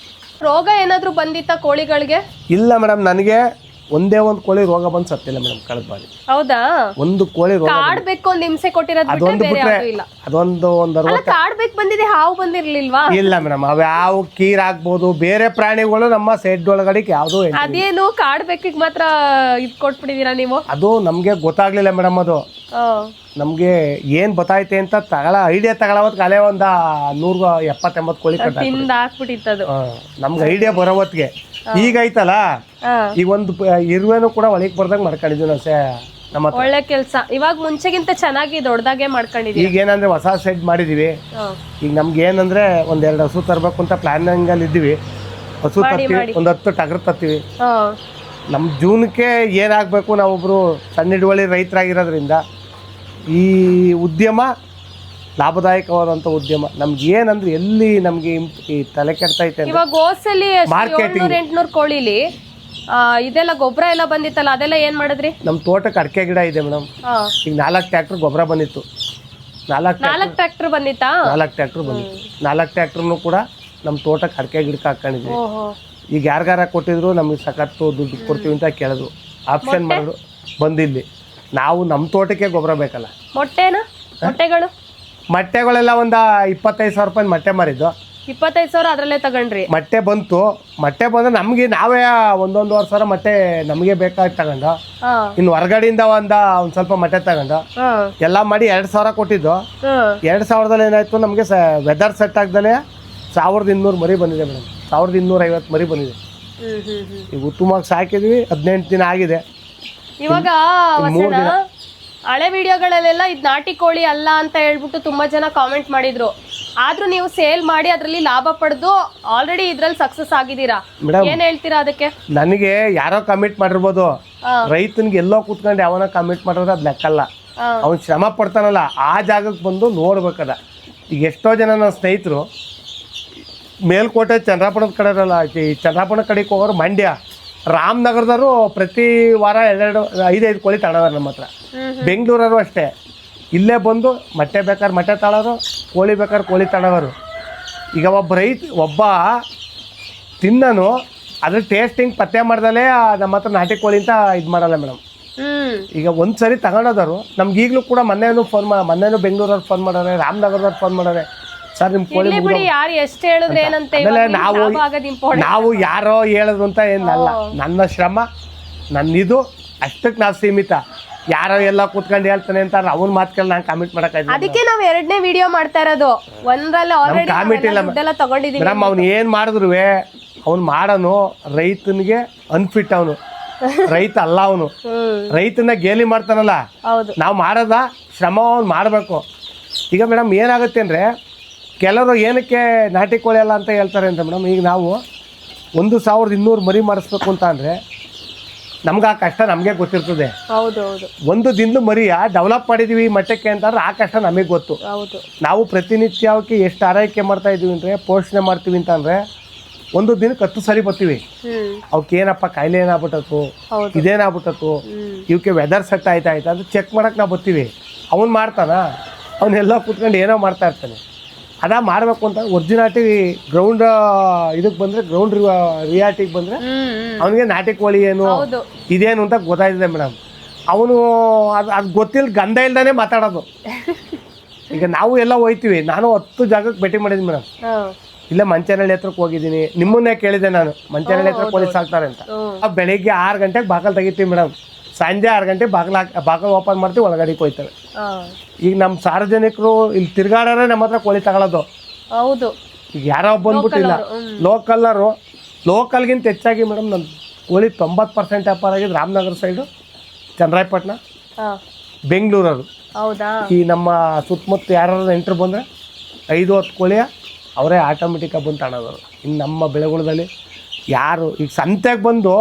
Speaker 2: ರೋಗ ಏನಾದರೂ ಬಂದಿತ್ತಾ ಕೋಳಿಗಳಿಗೆ?
Speaker 1: ಇಲ್ಲ ಮೇಡಮ್, ನನಗೆ ಒಂದೇ ಒಂದು ಕೋಳಿ ರೋಗ ಬಂದು ಸತ್ತಿಲ್ಲ ಮೇಡಮ್ ಕಳೆದ ಬಾರಿ.
Speaker 2: ಹೌದಾ?
Speaker 1: ಒಂದು ಕೋಳಿ ರೋಗ
Speaker 2: ಕಾಡ್ಬೇಕು ಒಂದು ಹಿಂಸೆ ಕೊಟ್ಟಿರೋದು
Speaker 1: ಅದೊಂದು
Speaker 2: ಬೇರೆ
Speaker 1: ಬಿಟ್ರೆ
Speaker 2: ಯಾವ್ದೂ ಇಲ್ಲ.
Speaker 1: ಅದೊಂದು ಒಂದು
Speaker 2: ಅಲ್ಲ, ಕಾಡ್ಬೇಕು ಬಂದಿದೆ, ಹಾವು ಬಂದಿರ್ಲಿಲ್ವಾ?
Speaker 1: ಇಲ್ಲ ಮೇಡಮ್, ಅವ್ಯಾವ ಕೀರ್ ಆಗ್ಬೋದು, ಬೇರೆ ಪ್ರಾಣಿಗಳು ನಮ್ಮ ಸೆಡ್ ಒಳಗಡೆ ಯಾವುದೂ
Speaker 2: ಅದೇನು ಕಾಡ್ಬೇಕಿಗೆ ಮಾತ್ರ ಇದು ಕೊಟ್ಬಿಟ್ಟಿದೀರಾ ನೀವು?
Speaker 1: ಅದು ನಮಗೆ ಗೊತ್ತಾಗ್ಲಿಲ್ಲ ಮೇಡಮ್. ಅದು ನಮಗೆ ಏನು ಗೊತ್ತಾಯ್ತೆ ಅಂತ ಐಡಿಯಾ ತಗೊಳವತ್ ಕಾಲೇ ಒಂದು 170-80 ಕೋಳಿ
Speaker 2: ತಿಂದ ಹಾಕ್ಬಿಟ್ಟಿತ್ತದು.
Speaker 1: ನಮ್ಗೆ ಐಡಿಯಾ ಬರೋ ಹೊತ್ತಿಗೆ ಈಗ ಐತಲ್ಲ, ಈಗ ಒಂದು ಇರುವೆನೂ ಕೂಡ ಒಳಗೆ ಬರ್ದಂಗೆ ಮಾಡ್ಕೊಂಡಿದ್ವಿ ನಾವು ನಮ್ಮ ಹತ್ರ.
Speaker 2: ಒಳ್ಳೆ ಕೆಲಸ. ಇವಾಗ ಮುಂಚೆಗಿಂತ ಚೆನ್ನಾಗಿ ದೊಡ್ಡದಾಗೆ ಮಾಡ್ಕೊಂಡಿದೀವಿ.
Speaker 1: ಈಗ ಏನಂದ್ರೆ ಹೊಸ ಸೆಡ್ ಮಾಡಿದೀವಿ. ಈಗ ನಮ್ಗೆ ಏನಂದ್ರೆ 1-2 ಹಸು ತರಬೇಕು ಅಂತ ಪ್ಲಾನಿಂಗ್ ಅಲ್ಲಿ ಇದ್ದೀವಿ. ಹಸು ತರ್ತೀವಿ, ಒಂದು 10 ಟಗರು ತರ್ತೀವಿ. ನಮ್ಮ ಜೀವನಕ್ಕೆ ಏನಾಗಬೇಕು, ನಾವೊಬ್ರು ಸಣ್ಣ ಹಿಡುವಳಿ ರೈತರಾಗಿರೋದ್ರಿಂದ ಈ ಉದ್ಯಮ ಲಾಭದಾಯಕವಾದಂಥ ಉದ್ಯಮ. ನಮ್ಗೆ ಏನಂದ್ರೆ ಎಲ್ಲಿ ನಮಗೆ ಈ ತಲೆ ಕೆಡ್ತೈತೆ
Speaker 2: ಇವಾಗ ಹೋಸಲಿ 700-800 ಕೋಳಿಲಿ ಇದೆಲ್ಲ ಗೊಬ್ಬರ ಎಲ್ಲ ಬಂದಿತ್ತಲ್ಲ, ಅದೆಲ್ಲ ಏನ್ ಮಾಡಿದ್ರಿ?
Speaker 1: ನಮ್ಮ ತೋಟಕ್ಕೆ ಅಡಿಕೆ ಗಿಡ ಇದೆ ಮೇಡಮ್. ಈಗ 4 ಟ್ರ್ಯಾಕ್ಟರ್ ಗೊಬ್ಬರ ಬಂದಿತ್ತು. 4
Speaker 2: ಟ್ರ್ಯಾಕ್ಟರ್ ಬಂದಿತ್ತಾ?
Speaker 1: 4 ಟ್ರ್ಯಾಕ್ಟರ್ ಬಂದಿತ್ತು. 4 ಟ್ರ್ಯಾಕ್ಟರ್ನು ಕೂಡ ನಮ್ಮ ತೋಟಕ್ಕೆ ಅಡಿಕೆ ಗಿಡಕ್ಕೆ ಹಾಕೊಂಡಿದ್ವಿ. ಈಗ ಯಾರಿಗಾರ ಕೊಟ್ಟಿದ್ರು ನಮಗೆ ಸಖತ್ತು ದುಡ್ಡು ಕೊಡ್ತೀವಿ ಅಂತ ಕೇಳಿದ್ರು. ಆಪ್ಷನ್ ಮಾಡಿದ್ರು, ಬಂದಿಲ್ಲಿ ನಾವು ನಮ್ಮ ತೋಟಕ್ಕೆ ಗೊಬ್ಬರ ಬೇಕಲ್ಲ. ಮೊಟ್ಟೆಗಳೆಲ್ಲ ಒಂದು 25,000 ರೂಪಾಯಿ ಮೊಟ್ಟೆ ಮಾರಿದ್ದು.
Speaker 2: 25,000 ಅದರಲ್ಲೇ ತಗೊಂಡ್ರಿ? ಮೊಟ್ಟೆ
Speaker 1: ಬಂತು. ಮೊಟ್ಟೆ ಬಂದ್ರೆ ನಮ್ಗೆ ನಾವೇ 1-1.5 ಮೊಟ್ಟೆ ನಮಗೆ ಬೇಕಾಗಿ ತಗೊಂಡು, ಇನ್ನು ಹೊರಗಡೆಯಿಂದ ಒಂದು ಸ್ವಲ್ಪ ಮೊಟ್ಟೆ ತಗೊಂಡು ಎಲ್ಲ ಮಾಡಿ 2,000 ಕೊಟ್ಟಿದ್ದು. 2,000ದಲ್ಲಿ ಏನಾಯ್ತು, ನಮಗೆ ವೆದರ್ ಸೆಟ್ ಆಗ್ದಲೇ 1,200 ಮರಿ ಬಂದಿದೆ ಮೇಡಮ್. 1,250 ಮರಿ ಬಂದಿದೆ. ಈಗ ಉತ್ತಮವಾಗಿ ಸಾಕಿದ್ವಿ. 18 ದಿನ ಆಗಿದೆ.
Speaker 2: ಇವಾಗ ಹಳೆ ವಿಡಿಯೋಗಳಲ್ಲೆಲ್ಲ ಇದು ನಾಟಿ ಕೋಳಿ ಅಲ್ಲ ಅಂತ ಹೇಳ್ಬಿಟ್ಟು ತುಂಬಾ ಜನ ಕಾಮೆಂಟ್ ಮಾಡಿದ್ರು. ಆದ್ರೂ ನೀವು ಸೇಲ್ ಮಾಡಿ ಅದರಲ್ಲಿ ಲಾಭ ಪಡೆದು ಆಲ್ರೆಡಿ ಇದ್ರಲ್ಲಿ ಸಕ್ಸಸ್ ಆಗಿದ್ದೀರಾ. ಏನ್ ಹೇಳ್ತೀರಾ ಅದಕ್ಕೆ?
Speaker 1: ನನಗೆ ಯಾರೋ ಕಮಿಟ್ ಮಾಡಿರ್ಬೋದು, ರೈತನಿಗೆ ಎಲ್ಲೋ ಕೂತ್ಕೊಂಡು ಯಾವನ ಕಮಿಟ್ ಮಾಡಿದ್ರೆ ಅದ್ ಲೆಕ್ಕಲ್ಲ. ಅವ್ನು ಶ್ರಮ ಪಡ್ತಾನಲ್ಲ, ಆ ಜಾಗಕ್ಕೆ ಬಂದು ನೋಡ್ಬೇಕದ. ಈಗ ಎಷ್ಟೋ ಜನ ನನ್ನ ಸ್ನೇಹಿತರು ಮೇಲ್ಕೋಟೆ ಚಂದ್ರಾಪುರದ ಕಡೆ ಇರಲ್ಲ, ಈ ಚಂದ್ರಾಪುರ ಕಡೆಗೆ ಹೋಗೋರು ಮಂಡ್ಯ, ರಾಮನಗರದವರು ಪ್ರತಿ ವಾರ 2-5 ಕೋಳಿ ತಗೊಳೋರು ನಮ್ಮ ಹತ್ರ. ಬೆಂಗಳೂರವರು ಅಷ್ಟೇ, ಇಲ್ಲೇ ಬಂದು ಮೊಟ್ಟೆ ಬೇಕಾದ್ರೆ ಮೊಟ್ಟೆ ತಗೊಳ್ಳೋರು, ಕೋಳಿ ಬೇಕಾದ್ರೆ ಕೋಳಿ ತಗೊಳ್ಳೋರು. ಈಗ ಒಬ್ಬ ತಿನ್ನನು ಅದ್ರ ಟೇಸ್ಟಿಂಗ್ ಪತ್ತೆ ಮಾಡ್ದಲೇ ನಮ್ಮ ಹತ್ರ ನಾಟಿ ಕೋಳಿ ಅಂತ ಇದು ಮಾಡಲ್ಲ ಮೇಡಮ್. ಈಗ ಒಂದ್ಸರಿ ತಗೊಂಡೋದವರು ನಮ್ಗೆ ಈಗಲೂ ಕೂಡ ಮೊನ್ನೆನೂ ಬೆಂಗಳೂರವ್ರು ಫೋನ್ ಮಾಡೋರೆ, ರಾಮನಗರದವ್ರು ಫೋನ್ ಮಾಡೋರೆ, ಸರ್ ನಿಮ್ಮ ಕೋಳಿ ನಾವು ಯಾರೋ ಹೇಳಿದ್ರು ಅಂತ ಏನಲ್ಲ. ನನ್ನ ಶ್ರಮ ನನ್ನಿದು ಅಷ್ಟಕ್ಕೆ ನಾವು ಸೀಮಿತ. ಯಾರೋ ಎಲ್ಲ ಕೂತ್ಕೊಂಡು ಹೇಳ್ತಾನೆ ಅಂತ ಅವ್ನ ಮಾತು ಕೇಳಿ ನಾನು ಕಾಮೆಂಟ್ ಮಾಡಕ್ಕಾಯ್ತು.
Speaker 2: ಅದಕ್ಕೆ ನಾವು 2ನೇ ವಿಡಿಯೋ ಮಾಡ್ತಾ ಇರೋದು. ಒಂದರಲ್ಲಿ
Speaker 1: ಕಾಮೆಂಟ್ ಇಲ್ಲ ಮೇಡಮ್. ಅವ್ನು ಏನು ಮಾಡಿದ್ರು ಅವ್ನು ಮಾಡೋನು ರೈತನಿಗೆ ಅನ್ಫಿಟ್. ಅವನು ರೈತ ಅಲ್ಲ, ಅವನು ರೈತನ ಗೇಲಿ ಮಾಡ್ತಾನಲ್ಲ. ನಾವು ಮಾಡೋದ ಶ್ರಮ ಅವ್ನು ಮಾಡಬೇಕು. ಈಗ ಮೇಡಮ್ ಏನಾಗುತ್ತೆ ಅಂದರೆ, ಕೆಲವರು ಏನಕ್ಕೆ ನಾಟಿ ಕೋಳಿ ಅಲ್ಲ ಅಂತ ಹೇಳ್ತಾರೆ ಅಂತ ಮೇಡಮ್. ಈಗ ನಾವು 1,200 ಮರಿ ಮಾಡಿಸ್ಬೇಕು ಅಂತ ಅಂದರೆ ನಮ್ಗೆ ಆ ಕಷ್ಟ ನಮಗೆ ಗೊತ್ತಿರ್ತದೆ. ಒಂದು ದಿನದ ಮರಿಯ ಡೆವಲಪ್ ಮಾಡಿದೀವಿ ಮಟ್ಟಕ್ಕೆ ಅಂತಂದ್ರೆ ಆ ಕಷ್ಟ ನಮಗೆ ಗೊತ್ತು. ನಾವು ಪ್ರತಿನಿತ್ಯ ಅವಕ್ಕೆ ಎಷ್ಟು ಆರೈಕೆ ಮಾಡ್ತಾ ಇದೀವಿ ಅಂದರೆ, ಪೋಷಣೆ ಮಾಡ್ತೀವಿ ಅಂತಂದರೆ ಒಂದು ದಿನಕ್ಕೆ 10 ಸರಿ ಬರ್ತೀವಿ. ಅವಕ್ಕೆ ಏನಪ್ಪ ಕಾಯಿಲೆ ಏನಾಗ್ಬಿಟ್ಟತ್ತು, ಇದೇನಾಗ್ಬಿಟ್ಟತ್ತು, ಇವಕ್ಕೆ ವೆದರ್ ಸೆಟ್ ಆಯ್ತಾ ಅಂತ ಚೆಕ್ ಮಾಡಕ್ಕೆ ನಾವು ಬರ್ತೀವಿ. ಅವ್ನು ಮಾಡ್ತಾನ, ಅವನ್ನೆಲ್ಲ ಕೂತ್ಕೊಂಡು ಏನೋ ಮಾಡ್ತಾ ಇರ್ತಾನೆ. ಅದ ಮಾಡಬೇಕು ಅಂತ ಒರಿಜಿನಾಲಿಟಿ ಗ್ರೌಂಡ್ ಇದಕ್ಕೆ ಬಂದರೆ, ಗ್ರೌಂಡ್ ರಿಯಾಲಿಟಿಗೆ ಬಂದರೆ ಅವನಿಗೆ ನಾಟಿ ಕೋಳಿ ಏನು ಇದೇನು ಅಂತ ಗೊತ್ತಾಯ್ತದೆ ಮೇಡಮ್. ಅವನು ಅದು ಗೊತ್ತಿಲ್ಲ, ಗಂಧ ಇಲ್ದಾನೆ ಮಾತಾಡೋದು. ಈಗ ನಾವು ಎಲ್ಲ ಹೋಯ್ತೀವಿ. ನಾನು 10 ಜಾಗಕ್ಕೆ ಭೇಟಿ ಮಾಡಿದ್ದೀನಿ ಮೇಡಮ್. ಇಲ್ಲೇ ಮಂಚನಹಳ್ಳಿ ಹತ್ರಕ್ಕೆ ಹೋಗಿದ್ದೀನಿ. ನಿಮ್ಮನ್ನೇ ಕೇಳಿದೆ ನಾನು, ಮಂಚನಹಳ್ಳಿ ಹತ್ರ ಕೋಳಿ ಸಾಕ್ತಾರೆ ಅಂತ. ಬೆಳಿಗ್ಗೆ 6 ಗಂಟೆಗೆ ಬಾಕಲ್ ತೆಗಿತೀವಿ ಮೇಡಮ್. ಸಂಜೆ 6 ಗಂಟೆಗೆ ಬಾಕಲ್ ಓಪನ್ ಮಾಡ್ತೀವಿ, ಒಳಗಡೆಗೆ ಹೋಯ್ತವೆ. ಈಗ ನಮ್ಮ ಸಾರ್ವಜನಿಕರು ಇಲ್ಲಿ ತಿರ್ಗಾಡೋರೆ ನಮ್ಮ ಹತ್ರ ಕೋಳಿ ತಗೊಳ್ಳೋದು. ಈಗ ಯಾರೋ ಬಂದ್ಬಿಟ್ಟಿಲ್ಲ, ಲೋಕಲ್ಗಿಂತ ಹೆಚ್ಚಾಗಿ ಮೇಡಮ್ ನನ್ನ ಕೋಳಿ 90% ವ್ಯಾಪಾರ ಆಗಿದ್ದು ರಾಮನಗರ ಸೈಡು, ಚನ್ನರಾಯಪಟ್ಟಣ, ಬೆಂಗಳೂರವರು. ಈ ನಮ್ಮ ಸುತ್ತಮುತ್ತ ಯಾರು ನೆಂಟರು ಬಂದರೆ 5-10 ಕೋಳಿಯ ಅವರೇ ಆಟೋಮೆಟಿಕಾಗಿ ಬಂದು ತಗೊಳ್ಳೋರು. ಇನ್ನು ನಮ್ಮ ಬೆಳೆಗುಳದಲ್ಲಿ ಯಾರು ಈಗ ಸಂತೆಗೆ ಬಂದು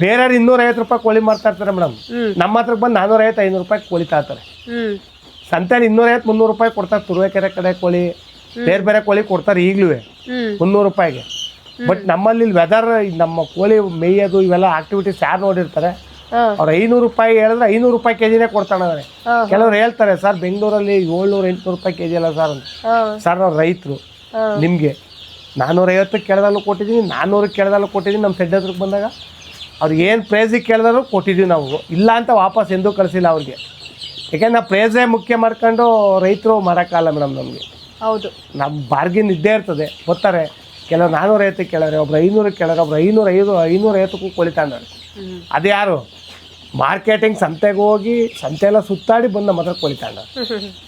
Speaker 1: ಬೇರೆಯವ್ರು 250 ರೂಪಾಯಿ ಕೋಳಿ ಮಾಡ್ತಾ ಇರ್ತಾರೆ ಮೇಡಮ್. ನಮ್ಮ ಹತ್ರಕ್ಕೆ ಬಂದು 450-500 ರೂಪಾಯಿ ಕೋಳಿ ತಗೊಳ್ತಾರೆ. ಸಂತೆಯಲ್ಲಿ 250-300 ರೂಪಾಯಿ ಕೊಡ್ತಾರೆ. ತುರುವೇಕೆರೆ ಕಡೆ ಕೋಳಿ, ಬೇರೆ ಕೋಳಿ ಕೊಡ್ತಾರೆ ಈಗಲೂ 300 ರೂಪಾಯಿಗೆ. ಬಟ್ ನಮ್ಮಲ್ಲಿ ವೆದರ್ ನಮ್ಮ ಕೋಳಿ ಮೇಯೋದು ಇವೆಲ್ಲ ಆಕ್ಟಿವಿಟೀಸ್ ಯಾರು ನೋಡಿರ್ತಾರೆ ಅವ್ರು 500 ರೂಪಾಯಿ ಹೇಳಿದ್ರೆ 500 ರೂಪಾಯಿ ಕೆಜಿನೇ ಕೊಡ್ತಾನೆ. ಕೆಲವ್ರು ಹೇಳ್ತಾರೆ ಸರ್ ಬೆಂಗಳೂರಲ್ಲಿ 700-800 ರೂಪಾಯಿ ಕೆಜಿ ಅಲ್ಲ ಸರ್ ಅಂತ. ಸರ್ ನಾವು ರೈತರು, ನಿಮಗೆ 450 ಕೇಳ್ದಲ್ಲೂ ಕೊಟ್ಟಿದ್ದೀನಿ, 400 ಕೇಳ್ದಲ್ಲೂ ಕೊಟ್ಟಿದ್ದೀನಿ. ನಮ್ಮ ಸೆಡ್ ಹತ್ರಕ್ಕೆ ಬಂದಾಗ ಅವ್ರು ಏನು ಪ್ರೈಸಿಗೆ ಕೇಳಿದ್ರು ಕೊಟ್ಟಿದ್ದೀವಿ. ನಾವು ಇಲ್ಲ ಅಂತ ವಾಪಸ್ ಎಂದೂ ಕಳಿಸಿಲ್ಲ ಅವ್ರಿಗೆ. ಯಾಕೆಂದ್ರೆ ನಾವು ಪ್ರೈಸೇ ಮುಖ್ಯ ಮಾಡ್ಕೊಂಡು ರೈತರು ಮಾಡೋಕ್ಕಲ್ಲ ಮೇಡಮ್. ನಮಗೆ
Speaker 2: ಹೌದು,
Speaker 1: ನಮ್ಮ ಬಾರ್ಗಿನ್ ಇದ್ದೇ ಇರ್ತದೆ. ಬರ್ತಾರೆ ಕೆಲವರು 450 ಕೇಳೋರೆ, ಒಬ್ರು 500 ಕೇಳೋರೆ, ಒಬ್ರು 550 ಕೋಳಿ ತಗೊಂಡವ್ರೆ. ಅದು ಯಾರು ಮಾರ್ಕೆಟಿಂಗ್ ಸಂತೆಗೆ ಹೋಗಿ ಸಂತೆಲ್ಲ ಸುತ್ತಾಡಿ ಬಂದು ನಮ್ಮ ಹತ್ರ ಕೋಳಿ ತಗೊಂಡ.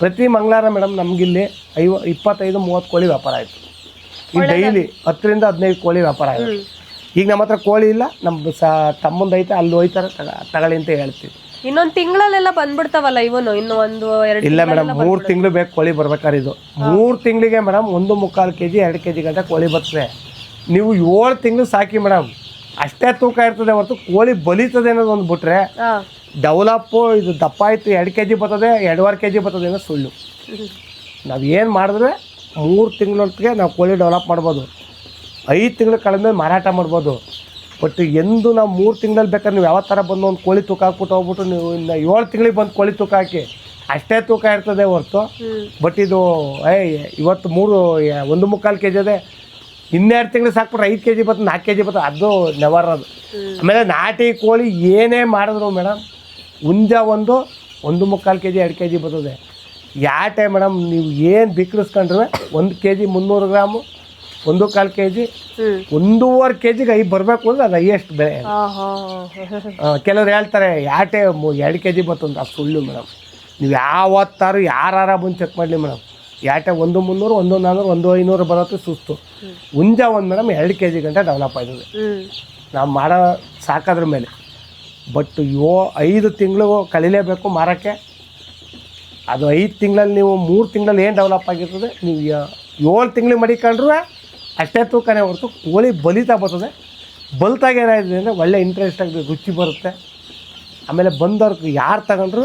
Speaker 1: ಪ್ರತಿ ಮಂಗಳವಾರ ಮೇಡಮ್ ನಮಗಿಲ್ಲಿ 25-30 ಕೋಳಿ ವ್ಯಾಪಾರ ಆಯಿತು. ಈಗ ಡೈಲಿ 10-15 ಕೋಳಿ ವ್ಯಾಪಾರ ಆಯಿತು. ಈಗ ನಮ್ಮ ಹತ್ರ ಕೋಳಿ ಇಲ್ಲ, ನಮ್ಮ ತಮ್ಮಂದು ಐತೆ, ಅಲ್ಲಿ ಹೋಯ್ತಾರೆ ತಗೊಳ್ಳಿ ಅಂತ ಹೇಳ್ತೀವಿ.
Speaker 2: ಇನ್ನೊಂದು ತಿಂಗಳಲ್ಲೆಲ್ಲ ಬಂದ್ಬಿಡ್ತಾವಲ್ಲ ಇವನು, ಇನ್ನು 1-2
Speaker 1: ಇಲ್ಲ ಮೇಡಮ್, 3 ತಿಂಗಳು ಬೇಕು ಕೋಳಿ ಬರ್ಬೇಕಾದ್ರೆ. ಇದು 3 ತಿಂಗಳಿಗೆ ಮೇಡಮ್ 1.25 kg 2 kg ಗಂಟೆ ಕೋಳಿ ಬರ್ತದೆ. ನೀವು 7 ತಿಂಗಳು ಸಾಕಿ ಮೇಡಮ್, ಅಷ್ಟೇ ತೂಕ ಇರ್ತದೆ ಹೊರತು ಕೋಳಿ ಬಲಿತದೆ ಅನ್ನೋದು ಒಂದು ಬಿಟ್ರೆ ಡೆವಲಪ್ಪು ಇದು ದಪ್ಪ ಆಯ್ತು 2 kg ಬರ್ತದೆ 2.5 kg ಬರ್ತದೆ ಅನ್ನೋ ಸುಳ್ಳು. ನಾವು ಏನು ಮಾಡಿದ್ರೆ 3 ತಿಂಗಳೊತ್ತಿಗೆ ನಾವು ಕೋಳಿ ಡೆವಲಪ್ ಮಾಡ್ಬೋದು, 5 ತಿಂಗಳು ಕಳೆದ್ಮೇಲೆ ಮಾರಾಟ ಮಾಡ್ಬೋದು. ಬಟ್ ಎಂದು ನಾವು 3 ತಿಂಗಳಲ್ಲಿ ಬೇಕಾದ್ರೆ ನೀವು ಯಾವ ಥರ ಬಂದು ಒಂದು ಕೋಳಿ ತೂಕ ಹಾಕ್ಬಿಟ್ಟು ಹೋಗ್ಬಿಟ್ಟು ನೀವು ಇನ್ನು 7 ತಿಂಗಳಿಗೆ ಬಂದು ಕೋಳಿ ತೂಕ ಹಾಕಿ ಅಷ್ಟೇ ತೂಕ ಇರ್ತದೆ ಹೊರತು. ಬಟ್ ಇದು ಇವತ್ತು 1.25 kg ಅದೇ, 12 ತಿಂಗಳು ಸಾಕ್ಬಿಟ್ರೆ 5 kg ಬರ್ತದೆ, 4 kg ಬರ್ತದೆ. ಅದು ನೆವರ್ ಅದು. ಆಮೇಲೆ ನಾಟಿ ಕೋಳಿ ಏನೇ ಮಾಡಿದ್ರು ಮೇಡಮ್ ಹುಂಜ 1.25 kg 2 kg ಬರ್ತದೆ. ಯಾಟೆ ಮೇಡಮ್ ನೀವು ಏನು ಬಿಕ್ಕಳಿಸ್ಕೊಂಡ್ರೆ 1 kg 300 ಗ್ರಾಮು, 1.25 kg, 1.5 kg ಬರಬೇಕು ಅಂದ್ರೆ ಅದು ಹೈಯೆಸ್ಟ್ ಬೆಲೆ. ಕೆಲವ್ರು ಹೇಳ್ತಾರೆ ಯಾಟೆ 2 kg ಬರ್ತಂತ, ಅದು ಸುಳ್ಳು ಮೇಡಮ್. ನೀವು ಯಾವತ್ತಾರು ಯಾರು ಬಂದು ಚೆಕ್ ಮಾಡಲಿ ಮೇಡಮ್, ಯಾಟೆ 1.300, 1.400, 1.500 ಬರುತ್ತೆ ಸುಸ್ತು. ಹುಂಜ ಮೇಡಮ್ 2 kg ಗಂಟೆ ಡೆವಲಪ್ ಆಯ್ತದೆ ನಾವು ಮಾಡೋ ಸಾಕೋದ್ರ ಮೇಲೆ. ಬಟ್ 5 ತಿಂಗಳು ಕಲೀಲೇಬೇಕು ಮಾರೋಕ್ಕೆ. ಅದು 5 ತಿಂಗಳಲ್ಲಿ ನೀವು 3 ತಿಂಗಳಲ್ಲಿ ಏನು ಡೆವಲಪ್ ಆಗಿರ್ತದೆ, ನೀವು 7 ತಿಂಗಳು ಮಡಿಕೊಂಡ್ರೂ ಅಷ್ಟೇ ತೂಕನೇ ಹೊರತು ಕೋಳಿ ಬಲಿತಾ ಬರ್ತದೆ. ಬಲ್ತಾಗ ಏನಾಗಿದೆ ಅಂದರೆ ಒಳ್ಳೆ ಇಂಟ್ರೆಸ್ಟ್ ಆಗಿ ರುಚಿ ಬರುತ್ತೆ. ಆಮೇಲೆ ಬಂದವ್ರಿಗೆ ಯಾರು ತಗೊಂಡ್ರು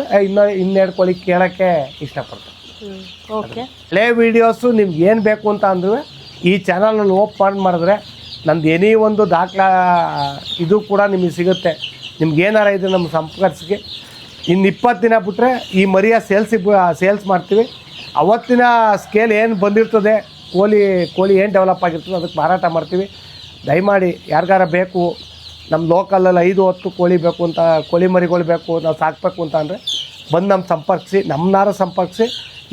Speaker 1: ಇನ್ನೆರಡು ಕೋಳಿ ಕೇಳೋಕ್ಕೆ ಇಷ್ಟಪಡ್ತಾರೆ.
Speaker 2: ಓಕೆ,
Speaker 1: ಹಳೆ ವೀಡಿಯೋಸು ನಿಮ್ಗೆ ಏನು ಬೇಕು ಅಂತ ಅಂದ್ರೆ ಈ ಚಾನಲಲ್ಲಿ ಓಪನ್ ಮಾಡಿದ್ರೆ ನಮ್ದು ಏನೇ ಒಂದು ದಾಖಲಾ ಇದು ಕೂಡ ನಿಮಗೆ ಸಿಗುತ್ತೆ. ನಿಮ್ಗೆ ಏನಾರ ಇದೆ ನಮ್ಮ ಸಂಪರ್ಕಿಸಿ. ಇನ್ನು 20 ದಿನ ಬಿಟ್ಟರೆ ಈ ಮರಿಯ ಸೇಲ್ಸ್ ಮಾಡ್ತೀವಿ. ಅವತ್ತಿನ ಸ್ಕೇಲ್ ಏನು ಬಂದಿರ್ತದೆ, ಕೋಳಿ ಏನು ಡೆವಲಪ್ ಆಗಿರ್ತದೆ ಅದಕ್ಕೆ ಮಾರಾಟ ಮಾಡ್ತೀವಿ. ದಯಮಾಡಿ ಯಾರಿಗಾರ ಬೇಕು, ನಮ್ಮ ಲೋಕಲಲ್ಲಿ 5-10 ಕೋಳಿ ಬೇಕು ಅಂತ, ಕೋಳಿ ಮರಿಗಳು ಬೇಕು ನಾವು ಸಾಕಬೇಕು ಅಂತ ಅಂದರೆ ಬಂದು ನಮ್ಮನ್ನಾರು ಸಂಪರ್ಕಿಸಿ.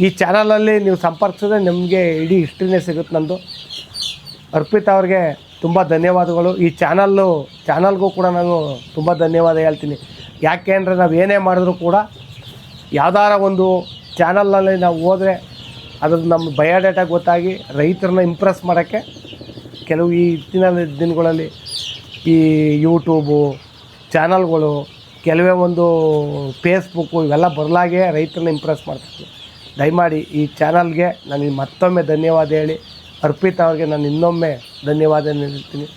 Speaker 1: ಈ ಚಾನಲಲ್ಲಿ ನೀವು ಸಂಪರ್ಕಿಸಿದ್ರೆ ನಿಮಗೆ ಇಡೀ ಹಿಸ್ಟ್ರಿನೇ ಸಿಗುತ್ತೆ ನಮ್ಮದು. ಅರ್ಪಿತಾ ಅವ್ರಿಗೆ ತುಂಬ ಧನ್ಯವಾದಗಳು. ಈ ಚಾನಲ್ಗೂ ಕೂಡ ನಾನು ತುಂಬ ಧನ್ಯವಾದ ಹೇಳ್ತೀನಿ. ಯಾಕೆ ಅಂದರೆ ನಾವು ಏನೇ ಮಾಡಿದ್ರೂ ಕೂಡ ಯಾವ್ದಾರ ಒಂದು ಚಾನಲ್ನಲ್ಲಿ ನಾವು ಹೋದರೆ ಅದ್ರದ್ದು ನಮ್ಮ ಬಯೋಡೇಟಾ ಗೊತ್ತಾಗಿ ರೈತರನ್ನ ಇಂಪ್ರೆಸ್ ಮಾಡೋಕ್ಕೆ ಕೆಲವು ಈ ದಿನಗಳಲ್ಲಿ ಈ ಯೂಟ್ಯೂಬು ಚಾನಲ್ಗಳು, ಕೆಲವೇ ಒಂದು ಫೇಸ್ಬುಕ್ಕು ಇವೆಲ್ಲ ಬರಲಾಗೆ ರೈತರನ್ನ ಇಂಪ್ರೆಸ್ ಮಾಡ್ತೀನಿ. ದಯಮಾಡಿ ಈ ಚಾನಲ್ಗೆ ನಾನು ಮತ್ತೊಮ್ಮೆ ಧನ್ಯವಾದ ಹೇಳಿ, ಅರ್ಪಿತಾ ಅವ್ರಿಗೆ ನಾನು ಇನ್ನೊಮ್ಮೆ ಧನ್ಯವಾದ ಹೇಳ್ತೀನಿ.